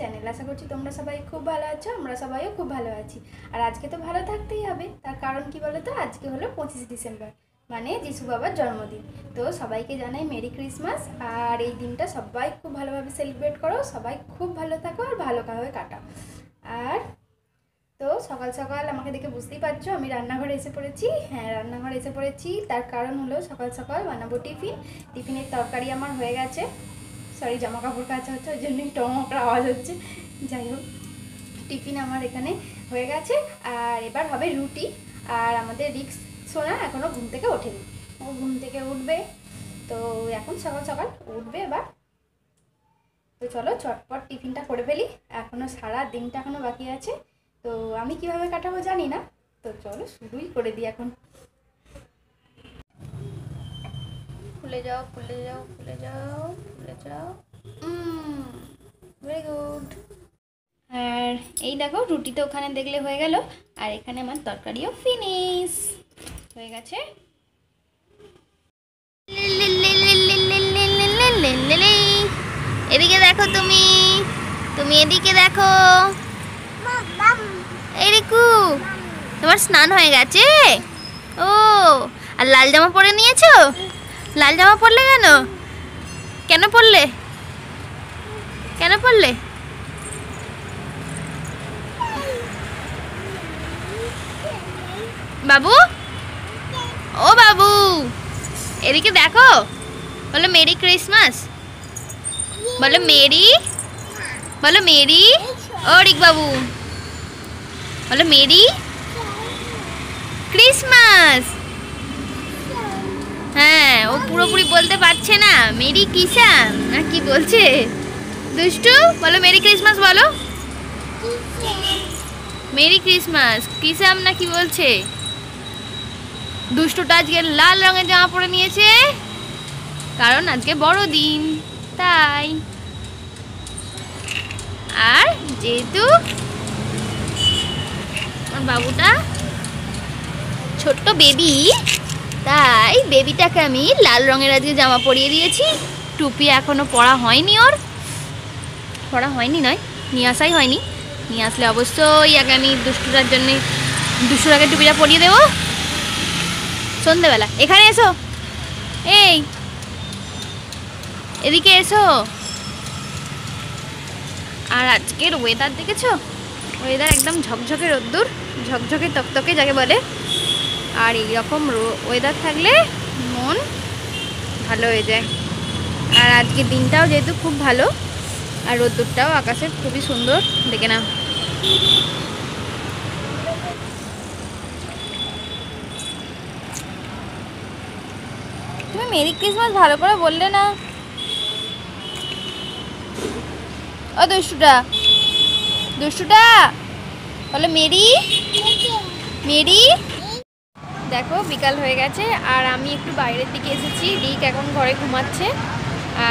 Channel. আশা করছি তোমরা সবাই খুব ভালো আছো, আমরা সবাইও খুব ভালো আছি। আর আজকে তো ভালো থাকতেই হবে, তার কারণ কি বলো তো, আজকে হলো 25 ডিসেম্বর, মানে যিশু বাবার জন্মদিন। তো সবাইকে জানাই মেরি ক্রিসমাস। আর এই দিনটা সবাই খুব ভালোভাবে সেলিব্রেট করো, সবাই খুব ভালো থাকো আর ভালোভাবে কাটাও। আর তো সকাল সকাল আমাকে দেখে বুঝতেই পারছো আমি রান্নাঘরে এসে পড়েছি। হ্যাঁ, রান্নাঘরে এসে পড়েছি, তার কারণ হলো সকাল সকাল বানাবো টিফিনের তরকারি আমার হয়ে গেছে। সরি, জামা কাপড় কাচা হচ্ছে, ওই জন্যই টমকর আওয়াজ হচ্ছে। যাই হোক, টিফিন আমার এখানে হয়ে গেছে। আর এবার হবে রুটি। আর আমাদের রিক্স সোনা এখনও ঘুম থেকে ওঠেনি, ও ঘুম থেকে উঠবে। তো এখন সকাল সকাল উঠবে এবার। তো চলো চটপট টিফিনটা করে ফেলি, এখনও সারা দিনটা এখনও বাকি আছে। তো আমি কিভাবে কাটাবো জানি না, তো চলো শুরুই করে দিই এখন। খুলে যাও খুলে যাও খুলে যাও খুলে যাও, ভেরি গুড। আর এই দেখো, রুটি তো ওখানে দেখলে হয়ে গেল, আর এখানে আমার তরকারিও ফিনিশ হয়ে গেছে। এদিকে দেখো, তুমি তুমি এদিকে দেখো। এই রিকু, তোমার স্নান হয়ে গেছে? ও, আর লাল জামা পরে নিয়েছো? লাল জামা পরলে কেন? কেন পরলে? কেন পরলে? বাবু, ও বাবু, এদিকে দেখো, বলো মেরি ক্রিসমাস। বলো মেরি, বলো মেরি। ও রিক বাবু, বলো মেরি ক্রিসমাস। হ্যাঁ, ও পুরোপুরি বলতে পারছে না, মেরি কিসাম না কি বলছে। দুষ্টু, বলো মেরি ক্রিসমাস, বলো মেরি ক্রিসমাস। কিসাম না কি বলছে। দুষ্টুটা আজকে লাল রঙের জামা পরে নিয়েছে, কারণ আজকে বড়দিন তাই। আর যেহেতু আমার বাবুটা ছোট্ট বেবি, তাই বেবিটাকে আমি লাল রঙের আজকে জামা পরিয়ে দিয়েছি। টুপি এখনো পরা হয়নি, ওর পরা হয়নি নয়, নিয়ে আসাই হয়নি। নিয়ে আসলে অবশ্যই আগে আমি দুষ্টুটার জন্যে দুষ্টুর আগে টুপিটা পরিয়ে দেবো সন্ধেবেলা। এখানে এসো, এই এদিকে এসো। আর আজকের ওয়েদার দেখেছো? ওয়েদার একদম ঝকঝকে রোদ্দুর, ঝকঝকে তকতকে যাকে বলে। আর এইরকম ওয়েদার থাকলে মন ভালো হয়ে যায়। আর আজকের দিনটাও যেহেতু খুব ভালো, আর রোদ্দুরটাও আকাশে খুবই সুন্দর, দেখে না। তুমি মেরি ক্রিসমাস ভালো করে বললে না। ও দুষ্টুটা, দুষ্টুটা বলো মেরি মেরি। দেখো বিকাল হয়ে গেছে, আর আমি একটু বাইরের দিকে এসেছি। রিক এখন ঘরে ঘুমাচ্ছে,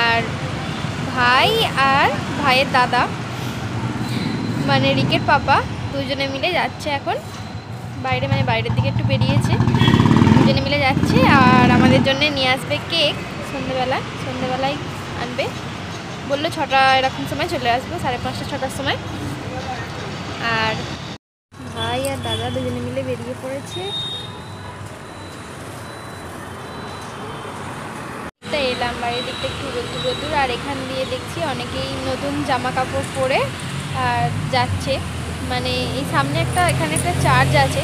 আর ভাই আর ভাইয়ের দাদা, মানে রিকের পাপা, দুজনে মিলে যাচ্ছে এখন বাইরে, মানে বাইরের দিকে একটু বেরিয়েছে। দুজনে মিলে যাচ্ছে, আর আমাদের জন্য নিয়ে আসবে কেক। সন্ধ্যেবেলায় আনবে, বললো 6টা এরকম সময় চলে আসবো, 5:30 6টার সময়। আর ভাই আর দাদা দুজনে মিলে বেরিয়ে পড়েছে। এলাম বাইরের দিকটা একটু রোদ্দুর, আর এখান দিয়ে দেখছি অনেকেই নতুন জামা কাপড় পরে আর যাচ্ছে। মানে এই সামনে এখানে একটা চার্চ আছে,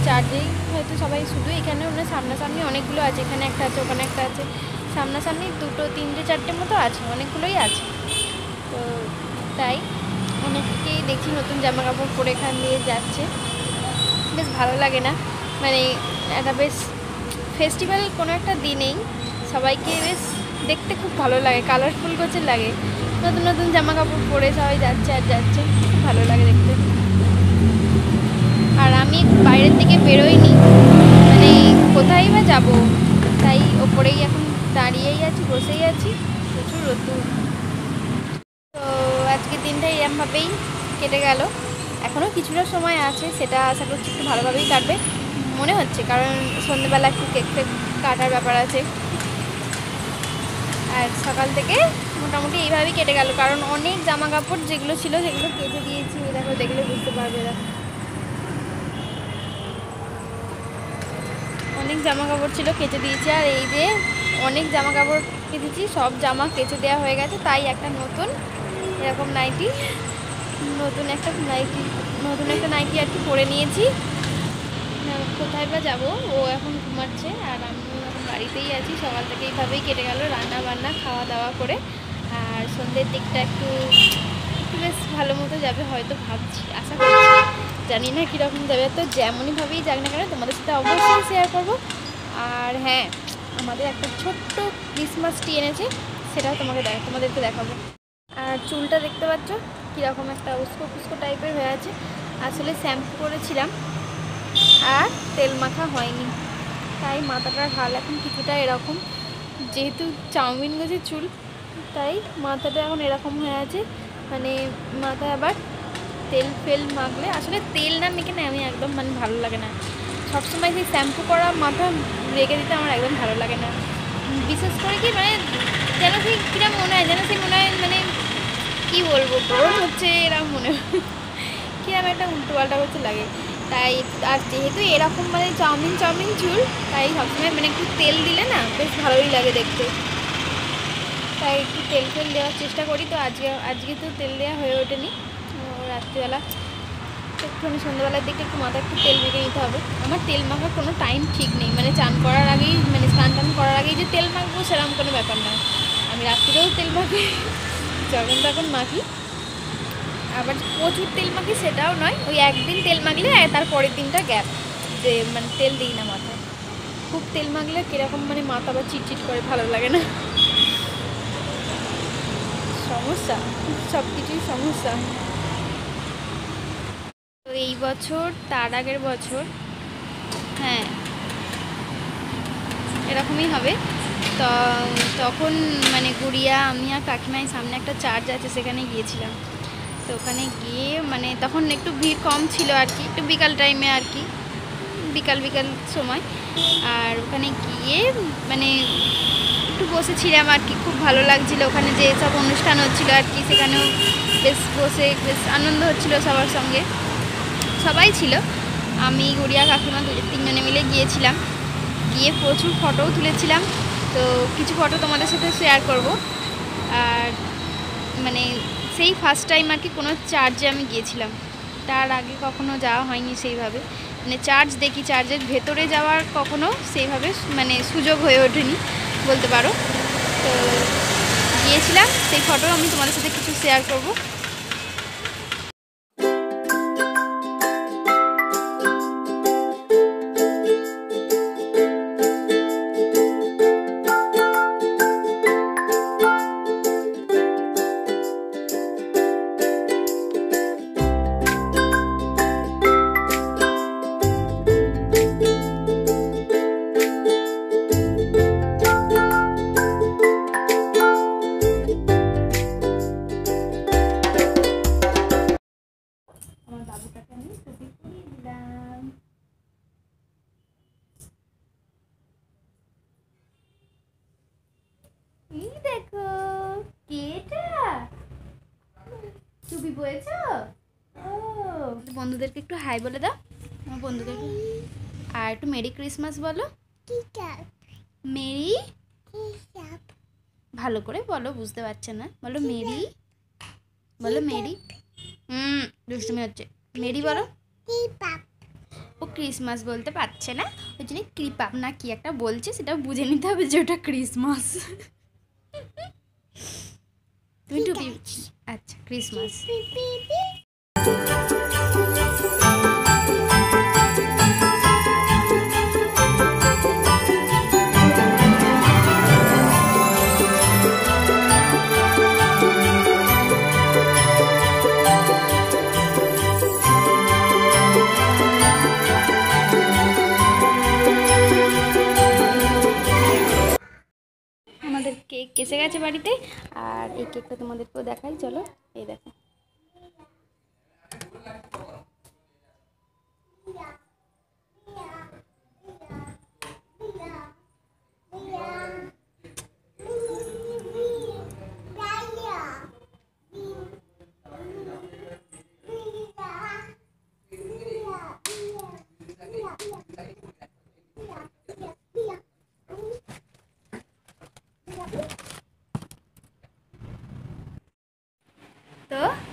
চার্চেই হয়তো সবাই, শুধু এখানে ওনার সামনাসামনি অনেকগুলো আছে, এখানে একটা আছে, ওখানে একটা আছে, সামনাসামনি 2 3 4টে মতো আছে, অনেকগুলোই আছে। তো তাই অনেককেই দেখছি নতুন জামা কাপড় পরে এখান দিয়ে যাচ্ছে। বেশ ভালো লাগে না, মানে একটা বেশ ফেস্টিভ্যাল কোনো একটা দিনেই সবাইকে বেশ দেখতে খুব ভালো লাগে, কালারফুল করছে লাগে, নতুন নতুন জামা কাপড় পরে সবাই যাচ্ছে আর যাচ্ছে, খুব ভালো লাগে দেখতে। আর আমি বাইরের দিকে বেরোইনি, মানে কোথায় বা যাবো, তাই ওপরেই এখন দাঁড়িয়েই আছি, বসেই আছি, প্রচুর রোদ্দুর। তো আজকের দিনটা এরমভাবেই কেটে গেল। এখনও কিছুটা সময় আছে, সেটা আশা করছি একটু ভালোভাবেই কাটবে মনে হচ্ছে, কারণ সন্ধ্যেবেলা একটু কেক কাটার ব্যাপার আছে। আর সকাল থেকে মোটামুটি এইভাবেই কেটে গেল, কারণ অনেক জামা কাপড় যেগুলো ছিল সেগুলো কেটে দিয়েছি। দেখো, দেখলে বুঝতে পারবে, দেখো অনেক জামা কাপড় ছিল, কেচে দিয়েছি। আর এই যে অনেক জামা কাপড় কেচেছি, সব জামা কেচে দেওয়া হয়ে গেছে। তাই একটা নতুন এরকম নাইটি, নতুন একটা নাইটি আর কি পরে নিয়েছি। কোথায় বা যাবো, ও এখন ঘুমাচ্ছে আর আমিও এখন বাড়িতেই আছি। সকাল থেকে এইভাবেই কেটে গেল, রান্না বান্না খাওয়া দাওয়া করে। আর সন্ধ্যের দিকটা একটু বেশ ভালো মতো যাবে হয়তো, ভাবছি, আশা করছি। জানি না কীরকম যাবে, তো যেমনইভাবেই যাক না কেন তোমাদের সাথে অবশ্যই শেয়ার করবো। আর হ্যাঁ, আমাদের একটা ছোট্ট ক্রিসমাস ট্রি এনেছে, সেটাও তোমাদেরকে দেখাবো। আর চুলটা দেখতে পাচ্ছ কীরকম একটা উস্কো ফুস্কো টাইপের হয়ে আছে। আসলে শ্যাম্পু করেছিলাম আর তেল মাখা হয়নি, তাই মাথাটার হাল এখন কিছুটা এরকম। যেহেতু চাউমিন গাছের চুল, তাই মাথাটা এখন এরকম হয়ে আছে। মানে মাথায় আবার তেল মাখলে, আসলে তেল না মেখে না আমি একদম মানে ভালো লাগে না। সবসময় সেই শ্যাম্পু করা মাথা রেখে দিতে আমার একদম ভালো লাগে না। বিশেষ করে কি মানে যেন সেই কীরকম মনে হয়, মানে কী বলবো, গরম হচ্ছে এরকম মনে হয়, কীরকম একটা উল্টো পাল্টা করতে লাগে। তাই আর যেহেতু এরকম মানে চাউমিন চুল, তাই সবসময় মানে একটু তেল দিলে না বেশ ভালোই লাগে দেখতে। তাই একটু তেল দেওয়ার চেষ্টা করি। তো আজকে তো তেল দেওয়া হয়ে ওঠেনি। রাত্রিবেলা একটুখানি সন্ধ্যাবেলার দিকে একটু মাথায় একটু তেল মেখে নিতে হবে। আমার তেল মাখার কোনো টাইম ঠিক নেই, মানে স্নান করার আগেই যে তেল মাখবো সেরকম কোনো ব্যাপার নয়। আমি রাত্রিরেও তেল মাখি, যখন তখন মাখি। আবার প্রচুর তেল মাখি সেটাও নয়, ওই একদিন তেল মাখলে তার পরের দিনটা গ্যাপ, যে মানে তেল দিই না মাথায়। খুব তেল মাখলে কীরকম মানে মাথা আবার চিটচিট করে, ভালো লাগে না। সমস্যা, সব কিছুই সমস্যা। তো এই বছর তার আগের বছর, হ্যাঁ এরকমই হবে। তো তখন মানে গুড়িয়া, আমি আর কাকিমাই সামনে একটা চার্চ আছে সেখানে গিয়েছিলাম। তো ওখানে গিয়ে মানে তখন একটু ভিড় কম ছিল আর কি, একটু বিকাল টাইমে আর কি, বিকাল সময়। আর ওখানে গিয়ে মানে একটু বসেছিলাম আর কি, খুব ভালো লাগছিলো। ওখানে যে সব অনুষ্ঠান হচ্ছিলো আর কি, সেখানেও বেশ বসে বেশ আনন্দ হচ্ছিলো সবার সঙ্গে, সবাই ছিল। আমি গুড়িয়া কাকিমা 2-3 জনে মিলে গিয়েছিলাম, গিয়ে প্রচুর ফটোও তুলেছিলাম। তো কিছু ফটো তোমাদের সাথে শেয়ার করব। আর মানে সেই ফার্স্ট টাইম আর কি কোনো চার্চে আমি গিয়েছিলাম, তার আগে কখনো যাওয়া হয়নি সেইভাবে। মানে চার্চ দেখি, চার্চের ভেতরে যাওয়ার কখনো সেইভাবে মানে সুযোগ হয়ে ওঠেনি বলতে পারো। তো গিয়েছিলাম, সেই ফটো আমি তোমাদের সাথে কিছু শেয়ার করব। আমার বাবুটাকে আমি টুপি পরিয়ে দিলাম। এই দেখো, কেটা টুপি পরেছ। ও বন্ধুদেরকে একটু হাই বলে দাও, আমার বন্ধুদেরকে। আর একটু মেরি ক্রিসমাস বলো। মেরি, ভালো করে বলো, বুঝতে পারছে না, বলো মেরি, বলো মেরি। দুষ্টুমি হচ্ছে, মেরি বলো। ও ক্রিসমাস বলতে পারছে না, ওই জন্য কৃপাপ না কি একটা বলছে, সেটা বুঝে নিতে হবে যে ওটা ক্রিসমাস। তুমি টুপি, আচ্ছা ক্রিসমাস। আমাদের কেক এসে গেছে বাড়িতে, আর এই কেকটা তোমাদেরকেও দেখাই, চলো। এই দেখো,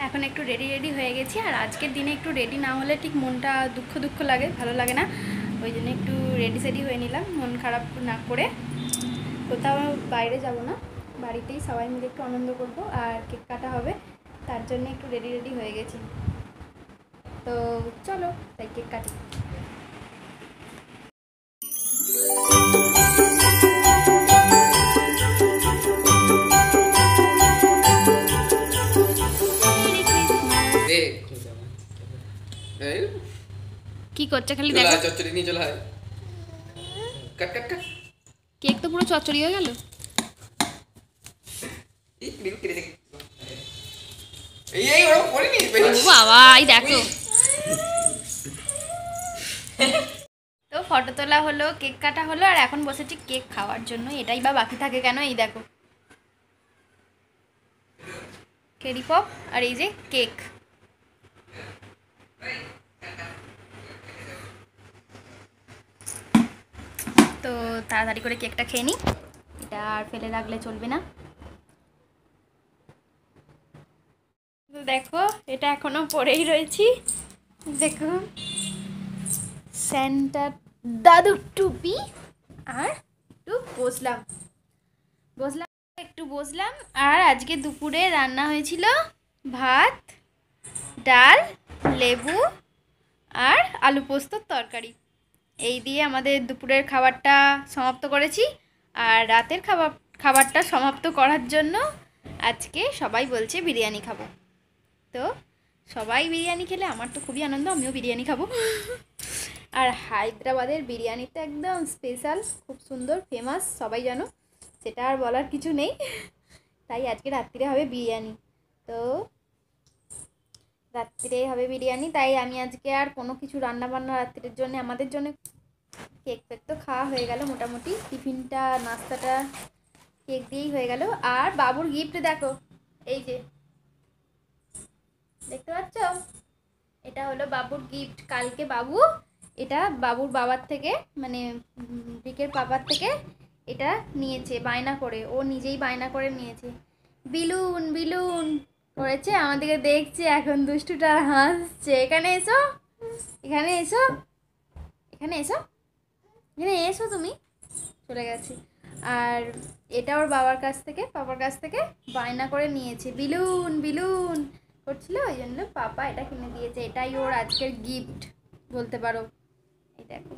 এখন একটু রেডি হয়ে গেছি। আর আজকের দিনে একটু রেডি না হলে ঠিক মনটা দুঃখ দুঃখ লাগে, ভালো লাগে না। ওই জন্য একটু রেডি সেডি হয়ে নিলাম, মন খারাপ না করে। কোথাও বাইরে যাব না, বাড়িতেই সবাই মিলে একটু আনন্দ করব আর কেক কাটা হবে, তার জন্য একটু রেডি হয়ে গেছি। তো চলো তাই কেক কাটি। কি করছে খালি দেখো, চচ্চড়ি নিয়ে চলে হয়। কাট কাট কাট। কেক তো পুরো চচ্চড়ি হয়ে গেল। এই ওরা করিনি। ও বাবা, এই দেখো। তো ফটো তোলা হলো, কেক কাটা হলো, আর এখন বসেছি কেক খাওয়ার জন্য। এটাই বা বাকি থাকে কেন, এই দেখো কেরি পপ আর এই যে কেক। তো তাড়াতাড়ি করে কেকটা খেয়ে নিই, এটা আর ফেলে রাখলে চলবে না। তো দেখো এটা এখনো পরেই রয়েছি, দেখো স্যান্টা দাদুর টুপি। আর একটু বসলাম আর আজকে দুপুরে রান্না হয়েছিল ভাত, ডাল, লেবু আর আলু পোস্তর তরকারি। এই দিয়ে আমাদের দুপুরের খাবারটা সমাপ্ত করেছি। আর রাতের খাবারটা সমাপ্ত করার জন্য আজকে সবাই বলছে বিরিয়ানি খাবো। তো সবাই বিরিয়ানি খেলে আমার তো খুবই আনন্দ, আমিও বিরিয়ানি খাবো। আর হায়দ্রাবাদের বিরিয়ানি তো একদম স্পেশাল, খুব সুন্দর, ফেমাস, সবাই জানো, সেটা আর বলার কিছু নেই। তাই আজকে রাত্রিরে হবে বিরিয়ানি। তো রাত্রিরে হবে বিরিয়ানি, তাই আমি আজকে আর কোনো কিছু রান্না বান্না রাত্রির জন্য, আমাদের জন্য কেক ফেক তো খাওয়া হয়ে গেল মোটামুটি, টিফিনটা নাস্তাটা কেক দিয়েই হয়ে গেল। আর বাবুর গিফট দেখো, এই যে দেখতে পাচ্ছ, এটা হলো বাবুর গিফট। কালকে বাবু এটা বাবুর বাবার থেকে, মানে রিকের পাপার থেকে এটা নিয়েছে বায়না করে, ও নিজেই বায়না করে নিয়েছে। বিলুন বিলুন করেছে, আমাদেরকে দেখছে এখন, দুষ্টুটা হাসছে। এখানে এসো, এখানে এসো, এখানে এসো, এখানে এসো, তুমি চলে গেছে। আর এটা ওর বাবার কাছ থেকে, পাপার কাছ থেকে বায়না করে নিয়েছে, বিলুন বিলুন করছিল, ওই জন্য পাপা এটা কিনে দিয়েছে। এটাই ওর আজকের গিফট বলতে পারো। এই দেখো,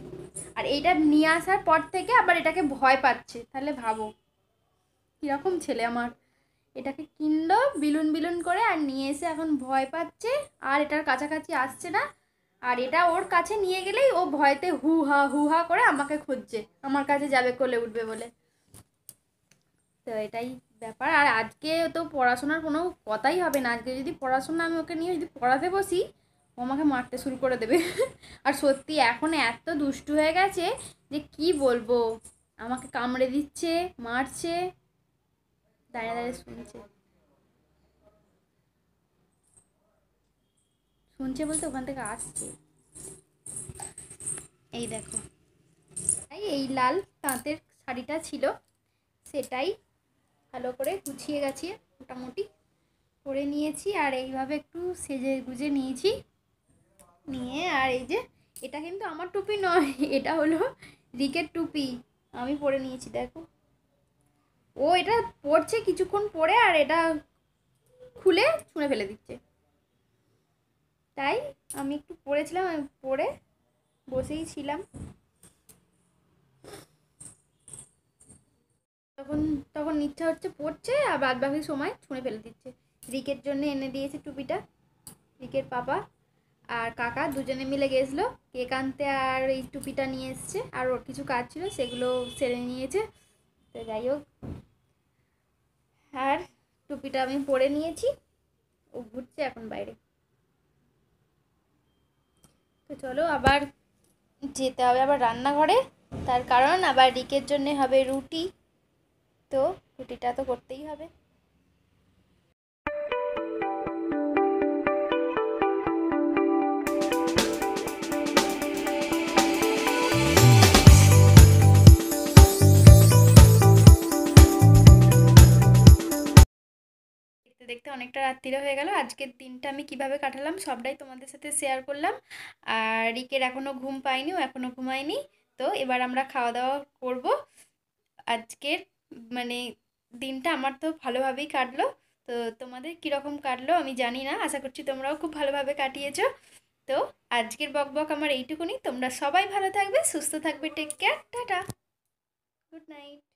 আর এইটা নিয়ে আসার পর থেকে আবার এটাকে ভয় পাচ্ছে, তাহলে ভাবো কীরকম ছেলে আমার। এটাকে কিনলো বিলুন বিলুন করে, আর নিয়ে এসে এখন ভয় পাচ্ছে, আর এটার কাছাকাছি আসছে না। আর এটা ওর কাছে নিয়ে গেলেই ও ভয়তে হু হা করে আমাকে খুঁজছে, আমার কাছে যাবে, কোলে উঠবে বলে। তো এটাই ব্যাপার। আর আজকে তো পড়াশোনার কোনো কথাই হবে না, আজকে যদি পড়াশোনা আমি ওকে নিয়ে যদি পড়াতে বসি, ও আমাকে মারতে শুরু করে দেবে। আর সত্যি এখন এত দুষ্টু হয়ে গেছে যে কি বলবো, আমাকে কামড়ে দিচ্ছে, মারছে, দাঁড়িয়ে দাঁড়িয়ে শুনছে বলতে ওখান থেকে আসছে। এই দেখো, এই লাল তাঁতের শাড়িটা ছিল, সেটাই ভালো করে গুছিয়ে গাছিয়ে মোটামুটি করে নিয়েছি। আর এইভাবে একটু সেজে গুজে নিয়েছি, নিয়ে আর এই যে এটা কিন্তু আমার টুপি নয়, এটা হলো রিকের টুপি, আমি পরে নিয়েছি। দেখো ও এটা পরছে কিছুক্ষণ পরে, আর এটা খুলে ছুঁড়ে ফেলে দিচ্ছে। তাই আমি একটু পরেছিলাম, আমি পরে বসেই ছিলাম। তখন ইচ্ছা হচ্ছে পড়ছে, আর বাদ বাকি সময় ছুঁড়ে ফেলে দিচ্ছে। রিকের জন্য এনে দিয়েছে টুপিটা, রিকের পাপা আর কাকা দুজনে মিলে গেছিলো কেক আনতে, আর এই টুপিটা নিয়ে এসছে। আর ওর কিছু কাজ ছিল সেগুলো সেরে নিয়েছে। তো যাই হোক, আর টুপিটা আমি পরে নিয়েছি, ও ঘুরছে এখন বাইরে। তো চলো আবার যেতে হবে আবার রান্নাঘরে, তার কারণ আবার রিকের জন্য হবে রুটি, তো রুটিটা তো করতেই হবে। দেখতে দেখতে অনেক অনেকটা রাত্রিরে হয়ে গেল। আজকের দিনটা আমি কিভাবে কাটালাম সবটাই তোমাদের সাথে শেয়ার করলাম। আর রিকের এখনও ঘুম পাইনি, ও এখনও ঘুমায়নি। তো এবার আমরা খাওয়া দাওয়া করব। আজকের মানে দিনটা আমার তো ভালোভাবেই কাটলো। তো তোমাদের কীরকম কাটলো আমি জানি না, আশা করছি তোমরাও খুব ভালোভাবে কাটিয়েছো। তো আজকের বকবক আমার এইটুকুনি। তোমরা সবাই ভালো থাকবে, সুস্থ থাকবে, take care, tata, good night.